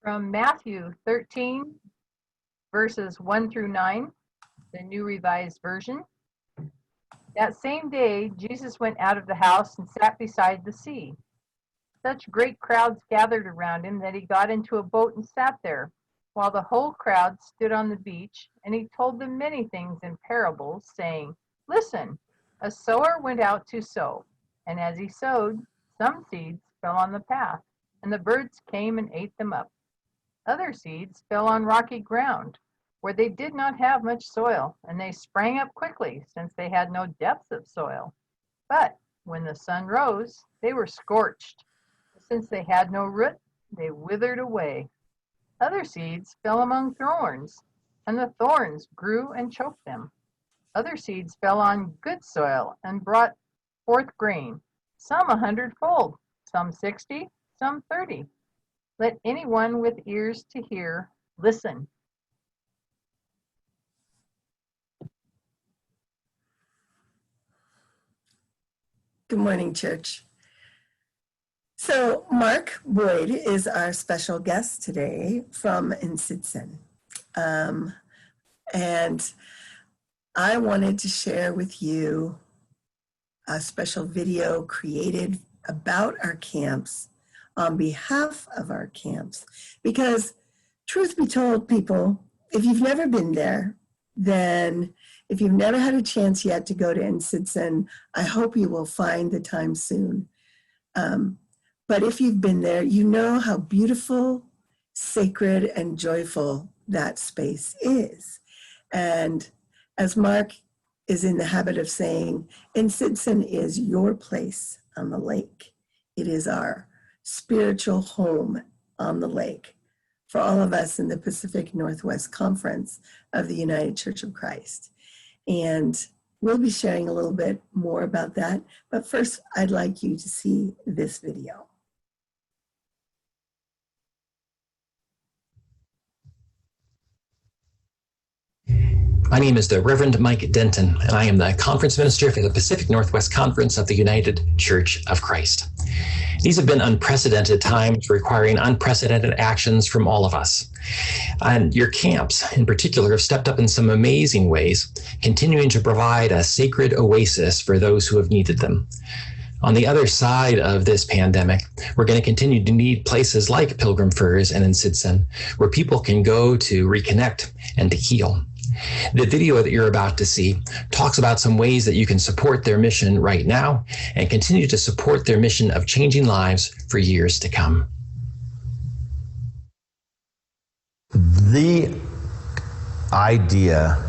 From Matthew 13, verses 1 through 9, the New Revised Version. That same day, Jesus went out of the house and sat beside the sea. Such great crowds gathered around him that he got into a boat and sat there, while the whole crowd stood on the beach, and he told them many things in parables, saying, "Listen, a sower went out to sow, and as he sowed, some seeds fell on the path, and the birds came and ate them up. Other seeds fell on rocky ground, where they did not have much soil, and they sprang up quickly, since they had no depth of soil. But when the sun rose, they were scorched. Since they had no root, they withered away. Other seeds fell among thorns, and the thorns grew and choked them. Other seeds fell on good soil and brought forth grain, some 100-fold, some 60, some 30. Let anyone with ears to hear listen." Good morning, church. So Mark Boyd is our special guest today from Insidsen. And I wanted to share with you a special video created about our camps on behalf of our camps. Because truth be told, people, if you've never been there, then if you've never had a chance yet to go to Insidsen, I hope you will find the time soon. But if you've been there, you know how beautiful, sacred, and joyful that space is. And as Mark is in the habit of saying, Insidsen is your place on the lake. It is our spiritual home on the lake for all of us in the Pacific Northwest Conference of the United Church of Christ. And we'll be sharing a little bit more about that. But first, I'd like you to see this video. My name is the Reverend Mike Denton, and I am the Conference Minister for the Pacific Northwest Conference of the United Church of Christ. These have been unprecedented times requiring unprecedented actions from all of us. And your camps, in particular, have stepped up in some amazing ways, continuing to provide a sacred oasis for those who have needed them. On the other side of this pandemic, we're going to continue to need places like Pilgrim Firs and Insidsen, where people can go to reconnect and to heal. The video that you're about to see talks about some ways that you can support their mission right now and continue to support their mission of changing lives for years to come. The idea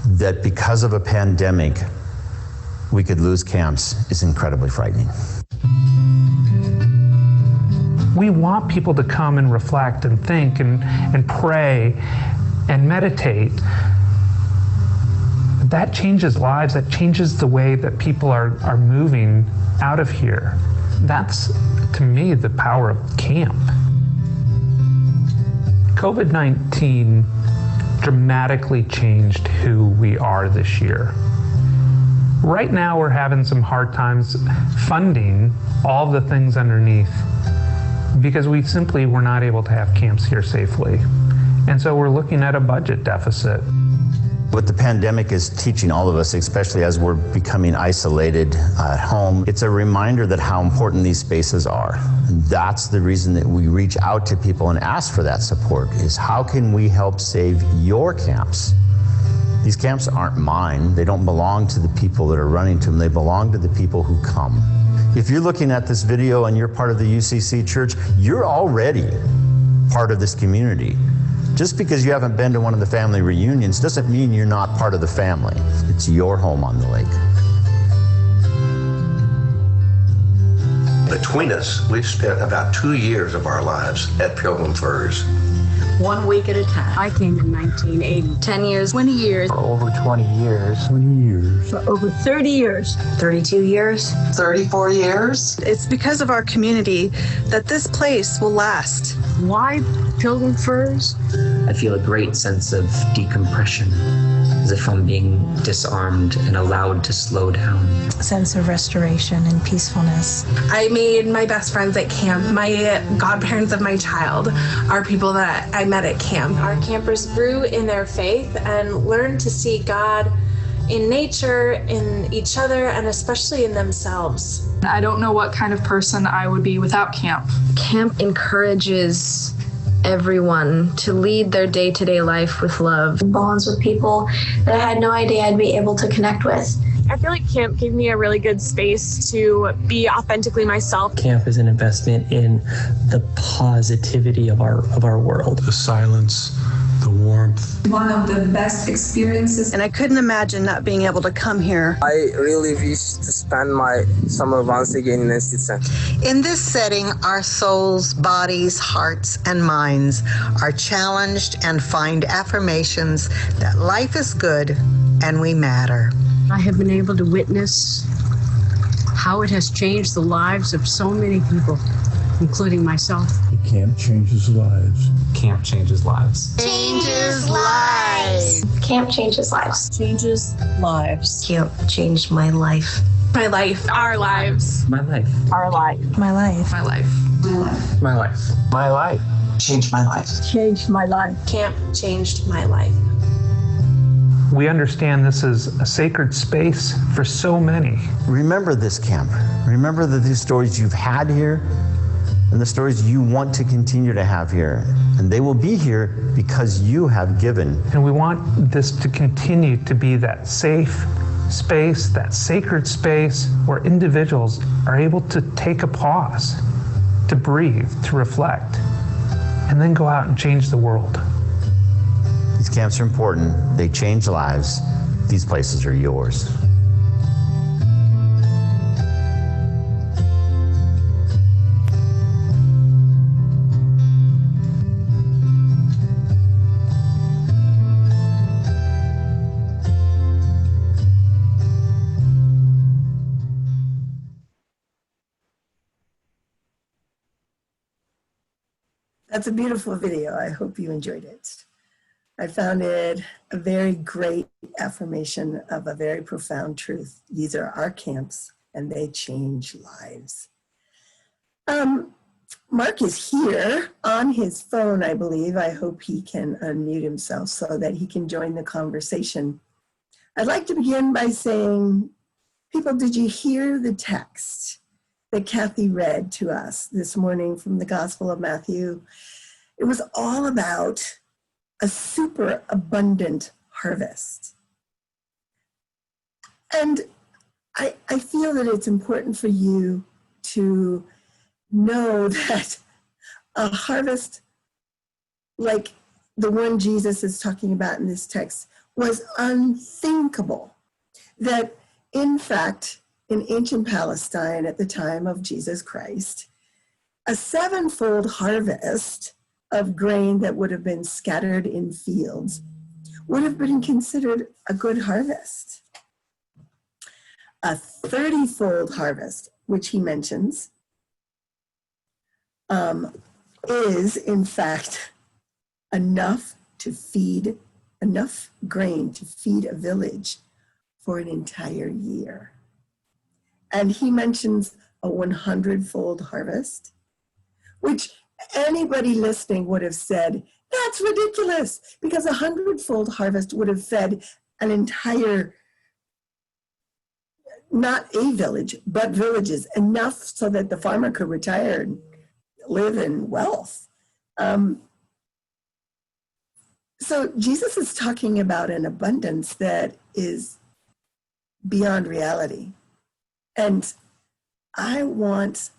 that because of a pandemic, we could lose camps is incredibly frightening. We want people to come and reflect and think and pray and meditate. That changes lives, that changes the way that people are moving out of here. That's, to me, the power of camp. COVID-19 dramatically changed who we are this year. Right now, we're having some hard times funding all the things underneath because we simply were not able to have camps here safely. And so we're looking at a budget deficit. What the pandemic is teaching all of us, especially as we're becoming isolated at home, it's a reminder that how important these spaces are. And that's the reason that we reach out to people and ask for that support, is how can we help save your camps? These camps aren't mine. They don't belong to the people that are running to them. They belong to the people who come. If you're looking at this video and you're part of the UCC Church, you're already part of this community. Just because you haven't been to one of the family reunions doesn't mean you're not part of the family. It's your home on the lake. Between us, we've spent about 2 years of our lives at Pilgrim Firs. 1 week at a time. I came in 1980. 10 years. 20 years. For over 20 years. 20 years. For over 30 years. 32 years. 34 years. It's because of our community that this place will last. Why Pilgrim Firs? I feel a great sense of decompression. as if I'm being disarmed and allowed to slow down. A sense of restoration and peacefulness. I made my best friends at camp. My godparents of my child are people that I met at camp. Our campers grew in their faith and learned to see God in nature, in each other, and especially in themselves. I don't know what kind of person I would be without camp. Camp encourages everyone to lead their day-to-day life with love. Bonds with people that I had no idea I'd be able to connect with. I feel like camp gave me a really good space to be authentically myself. Camp is an investment in the positivity of our world. The silence, the warmth. One of the best experiences. And I couldn't imagine not being able to come here. I really wish to spend my summer once again in Westminster. In this setting, our souls, bodies, hearts, and minds are challenged and find affirmations that life is good and we matter. I have been able to witness how it has changed the lives of so many people, including myself. Camp changes lives. Camp changes lives. Changes lives. Camp changes lives. Changes lives. Camp changed my life. My life. Our lives. My life. Our life. My life. My life. My life. My life. My life. Changed my life. Changed my life. Camp changed my life. We understand this is a sacred space for so many. Remember this camp. Remember the stories you've had here and the stories you want to continue to have here. And they will be here because you have given. And we want this to continue to be that safe space, that sacred space where individuals are able to take a pause, to breathe, to reflect, and then go out and change the world. These camps are important. They change lives. These places are yours. That's a beautiful video. I hope you enjoyed it. I found it a very great affirmation of a very profound truth. These are our camps and they change lives. Mark is here on his phone, I believe. I hope he can unmute himself so that he can join the conversation. I'd like to begin by saying, people, did you hear the text that Kathy read to us this morning from the Gospel of Matthew? It was all about a super abundant harvest. And I feel that it's important for you to know that a harvest like the one Jesus is talking about in this text was unthinkable. That in fact, in ancient Palestine at the time of Jesus Christ, a sevenfold harvest of grain that would have been scattered in fields would have been considered a good harvest. A 30-fold harvest, which he mentions, is in fact enough grain to feed a village for an entire year. And he mentions a 100-fold harvest, which anybody listening would have said, that's ridiculous, because a 100-fold harvest would have fed an entire, not a village, but villages, enough so that the farmer could retire and live in wealth. So Jesus is talking about an abundance that is beyond reality. And I want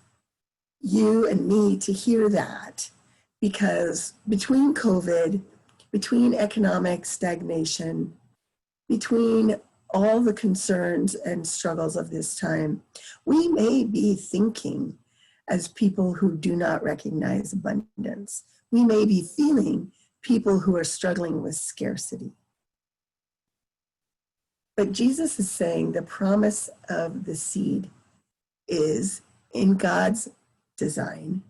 you and me to hear that, because between COVID, between economic stagnation, between all the concerns and struggles of this time, we may be thinking as people who do not recognize abundance. We may be feeling people who are struggling with scarcity. But Jesus is saying the promise of the seed is in God's design,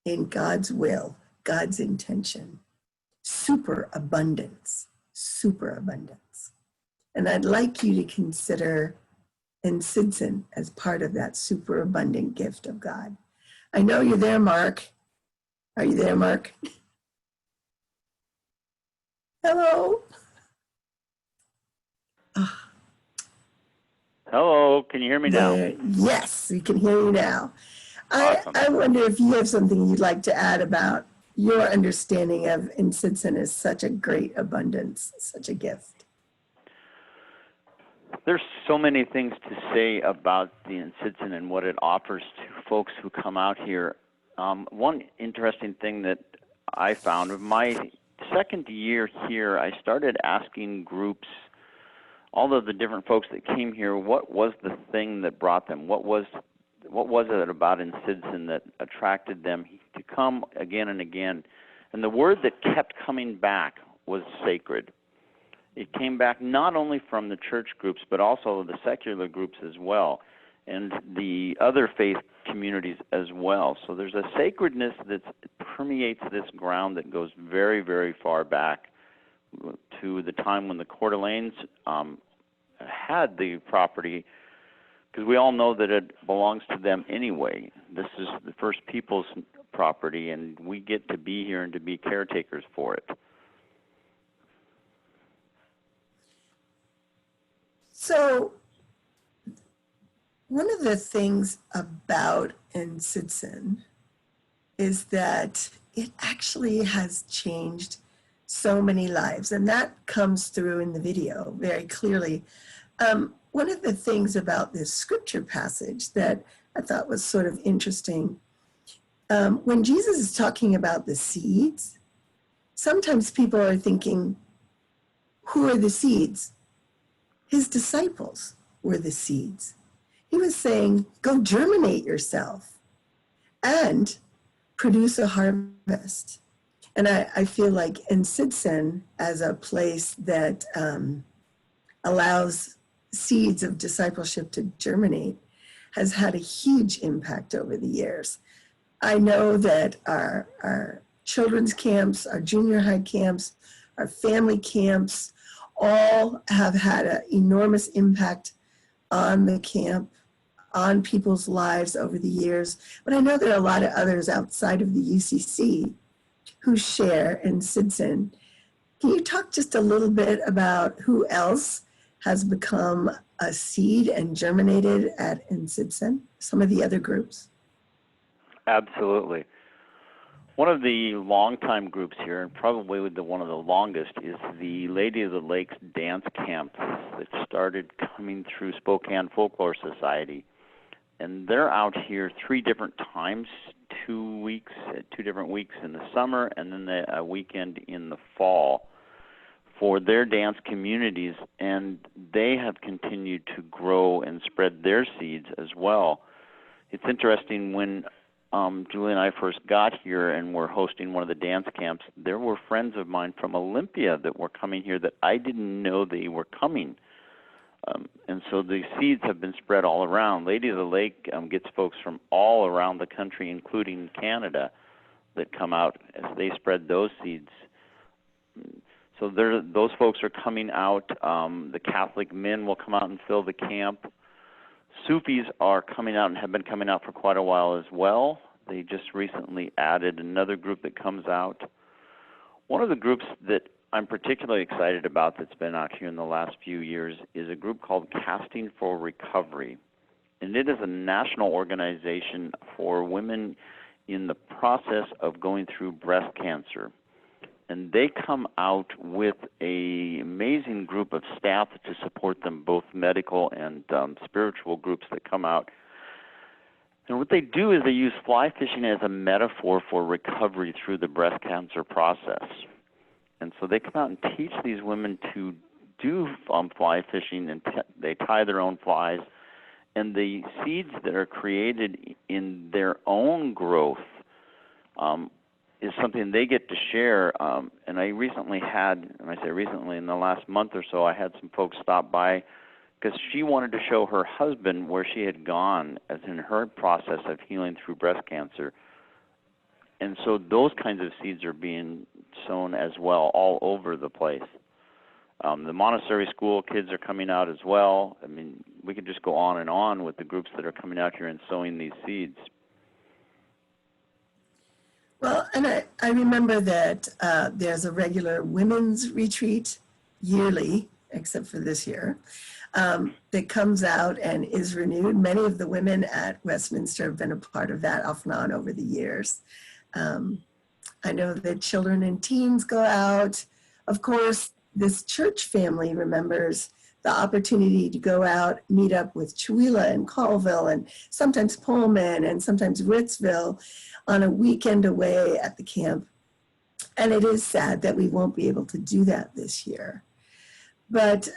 in God's will, God's intention, superabundance, superabundance. And I'd like you to consider Ensidson as part of that superabundant gift of God. I know you're there, Mark. Are you there, Mark? Hello? Hello, can you hear me now? Yes, we can hear you now. Awesome. I wonder if you have something you'd like to add about your understanding of Ensidson as such a great abundance, such a gift. There's so many things to say about the Ensidson and what it offers to folks who come out here. One interesting thing that I found, my second year here, I started asking groups, all of the different folks that came here, what was the thing that brought them? What was it about Ensidson that attracted them to come again and again? And the word that kept coming back was sacred. It came back not only from the church groups, but also the secular groups as well, and the other faith communities as well. So there's a sacredness that permeates this ground that goes very, very far back to the time when the Coeur d'Alenes had the property, because we all know that it belongs to them anyway. This is the First Peoples property, and we get to be here and to be caretakers for it. So one of the things about Ensidson is that it actually has changed so many lives, and that comes through in the video very clearly. One of the things about this scripture passage that I thought was sort of interesting, when Jesus is talking about the seeds, sometimes people are thinking, who are the seeds? His disciples were the seeds. He was saying, go germinate yourself and produce a harvest. And I feel like Ensidson, as a place that allows seeds of discipleship to germinate, has had a huge impact over the years. I know that our children's camps, our junior high camps, our family camps, all have had an enormous impact on the camp, on people's lives over the years. But I know there are a lot of others outside of the UCC who share Ensidson. Can you talk just a little bit about who else has become a seed and germinated at Ensidson, some of the other groups? Absolutely. One of the longtime groups here, and probably one of the longest, is the Lady of the Lakes dance camp that started coming through Spokane Folklore Society. And they're out here 3 different times, 2 different weeks in the summer, and then a weekend in the fall for their dance communities. And they have continued to grow and spread their seeds as well. It's interesting, when Julie and I first got here and were hosting one of the dance camps, there were friends of mine from Olympia that were coming here that I didn't know they were coming. And so the seeds have been spread all around. Lady of the Lake gets folks from all around the country, including Canada, that come out as they spread those seeds. So those folks are coming out. The Catholic men will come out and fill the camp. Sufis are coming out and have been coming out for quite a while as well. They just recently added another group that comes out. One of the groups that I'm particularly excited about that's been out here in the last few years is a group called Casting for Recovery. And it is a national organization for women in the process of going through breast cancer. And they come out with an amazing group of staff to support them, both medical and spiritual groups that come out. And what they do is they use fly fishing as a metaphor for recovery through the breast cancer process. And so they come out and teach these women to do fly fishing, and they tie their own flies. And the seeds that are created in their own growth is something they get to share. And I recently had, and I say recently, in the last month or so, I had some folks stop by because she wanted to show her husband where she had gone as in her process of healing through breast cancer. And so those kinds of seeds are being sown as well all over the place. The Montessori school kids are coming out as well. I mean, we could just go on and on with the groups that are coming out here and sowing these seeds. Well, and I remember that there's a regular women's retreat yearly, except for this year, that comes out and is renewed. Many of the women at Westminster have been a part of that off and on over the years. I know that children and teens go out. Of course, this church family remembers the opportunity to go out, meet up with Chewelah and Colville and sometimes Pullman and sometimes Ritzville on a weekend away at the camp. And it is sad that we won't be able to do that this year. But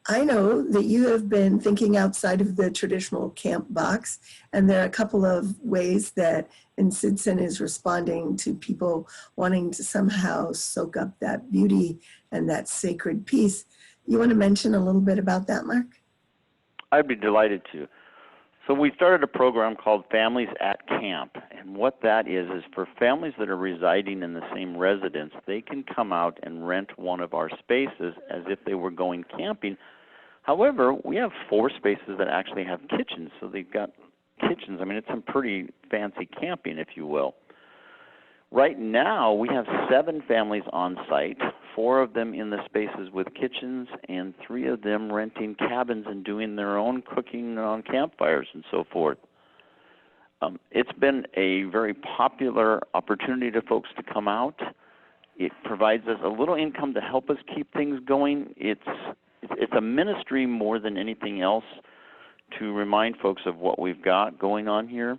I know that you have been thinking outside of the traditional camp box, and there are a couple of ways that Insidson is responding to people wanting to somehow soak up that beauty and that sacred peace. You want to mention a little bit about that, Mark? I'd be delighted to. So we started a program called Families at Camp, and what that is for families that are residing in the same residence, they can come out and rent one of our spaces as if they were going camping. However, we have 4 spaces that actually have kitchens, so they've got kitchens. I mean, it's some pretty fancy camping, if you will. Right now, we have 7 families on site, 4 of them in the spaces with kitchens, and 3 of them renting cabins and doing their own cooking on campfires and so forth. It's been a very popular opportunity to folks to come out. It provides us a little income to help us keep things going. It's a ministry more than anything else to remind folks of what we've got going on here.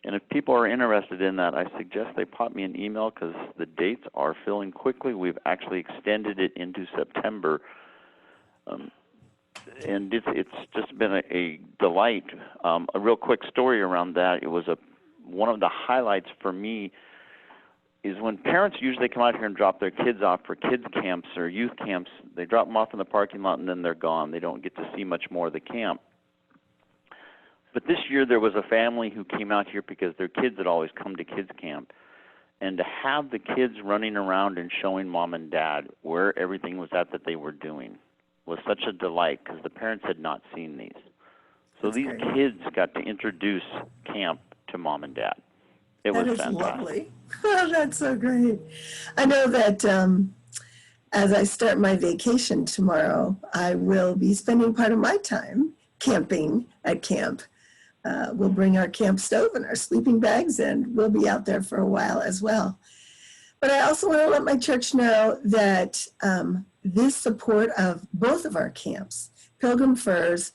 And if people are interested in that, I suggest they pop me an email because the dates are filling quickly. We've actually extended it into September. And it's just been a delight. A real quick story around that, it was one of the highlights for me is when parents usually come out here and drop their kids off for kids camps or youth camps, they drop them off in the parking lot and then they're gone. They don't get to see much more of the camp. But this year there was a family who came out here because their kids had always come to kids camp. And to have the kids running around and showing mom and dad where everything was at that they were doing was such a delight because the parents had not seen these. So these kids got to introduce camp to mom and dad. It was fantastic. Lovely. Oh, that's so great. I know that as I start my vacation tomorrow, I will be spending part of my time camping at camp. We'll bring our camp stove and our sleeping bags, and we'll be out there for a while as well. But I also want to let my church know that this support of both of our camps, Pilgrim Firs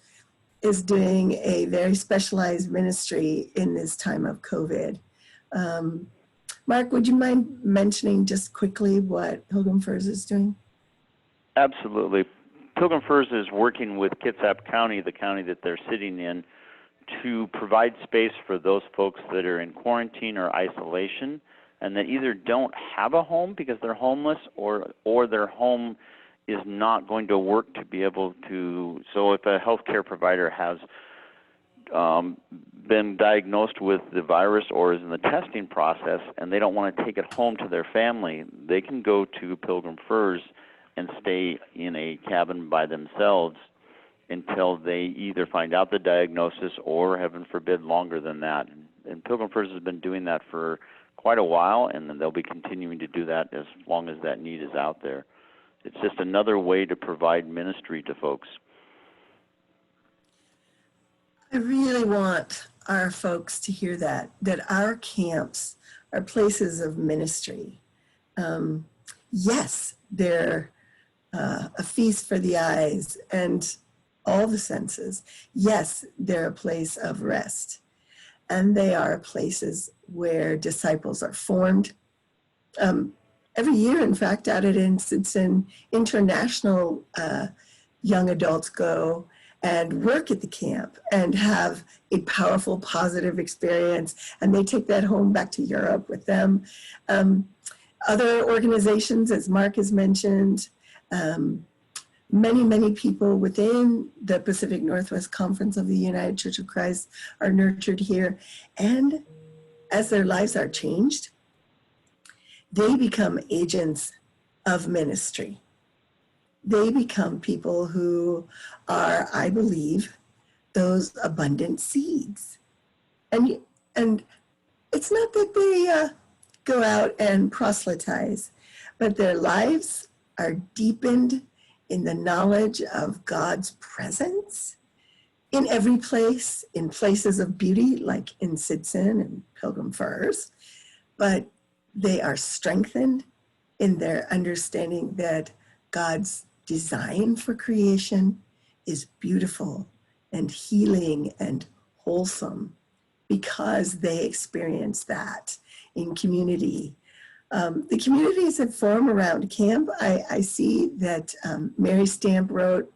is doing a very specialized ministry in this time of COVID. Mark, would you mind mentioning just quickly what Pilgrim Firs is doing? Absolutely. Pilgrim Firs is working with Kitsap County, the county that they're sitting in, to provide space for those folks that are in quarantine or isolation and that either don't have a home because they're homeless or their home is not going to work to be able to. So if a healthcare provider has been diagnosed with the virus or is in the testing process and they don't want to take it home to their family, they can go to Pilgrim Firs and stay in a cabin by themselves until they either find out the diagnosis or, heaven forbid, longer than that. And Pilgrim Firs has been doing that for quite a while, and then they'll be continuing to do that as long as that need is out there. It's just another way to provide ministry to folks. I really want our folks to hear that our camps are places of ministry. Yes, they're a feast for the eyes and all the senses. Yes, they're a place of rest. And they are places where disciples are formed. Every year, in fact, out at Insidson, international young adults go and work at the camp and have a powerful, positive experience, and they take that home back to Europe with them. Other organizations, as Mark has mentioned, many, many people within the Pacific Northwest Conference of the United Church of Christ are nurtured here. And as their lives are changed, they become agents of ministry. they become people who are, I believe, those abundant seeds. And it's not that they go out and proselytize, but their lives are deepened in the knowledge of God's presence in every place, in places of beauty like in Sitson and Pilgrim Firs, but they are strengthened in their understanding that God's design for creation is beautiful and healing and wholesome because they experience that in community. The communities that form around camp, I see that Mary Stamp wrote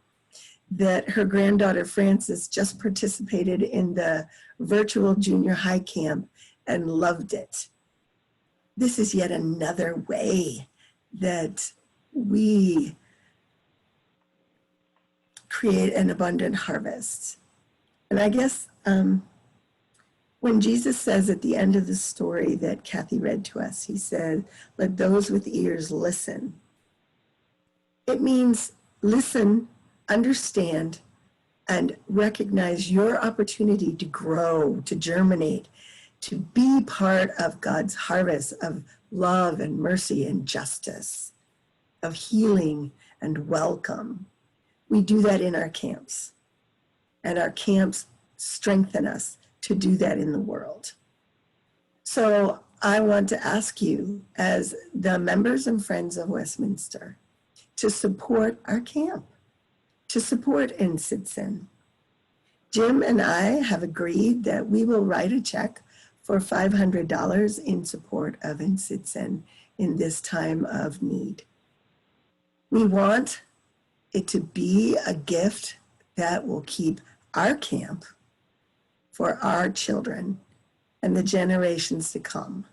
that her granddaughter Frances just participated in the virtual junior high camp and loved it. This is yet another way that we create an abundant harvest. And I guess when Jesus says at the end of the story that Kathy read to us, he said, "Let those with ears listen." It means listen, understand, and recognize your opportunity to grow, to germinate, to be part of God's harvest of love and mercy and justice, of healing and welcome. We do that in our camps, and our camps strengthen us to do that in the world. So I want to ask you, as the members and friends of Westminster, to support our camp, to support InSitSin. Jim and I have agreed that we will write a check for $500 in support of InSitSin in this time of need. We want it to be a gift that will keep our camp for our children and the generations to come,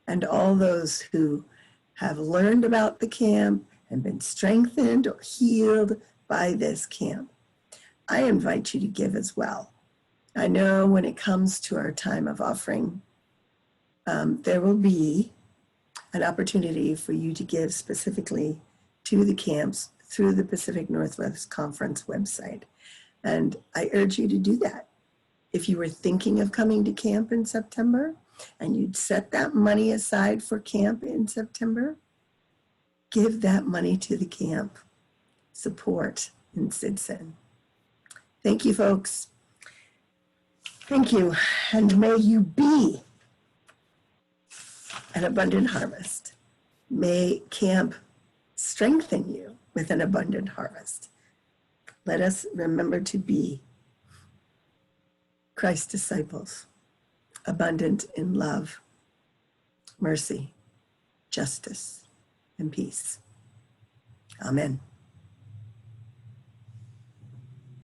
and all those who have learned about the camp and been strengthened or healed by this camp. I invite you to give as well. I know when it comes to our time of offering, there will be an opportunity for you to give specifically to the camps through the Pacific Northwest Conference website. And I urge you to do that. If you were thinking of coming to camp in September and you'd set that money aside for camp in September, give that money to the camp. Support InSitSin. Thank you, folks. Thank you. And may you be an abundant harvest. May camp strengthen you with an abundant harvest. Let us remember to be Christ's disciples, abundant in love, mercy, justice, and peace. Amen.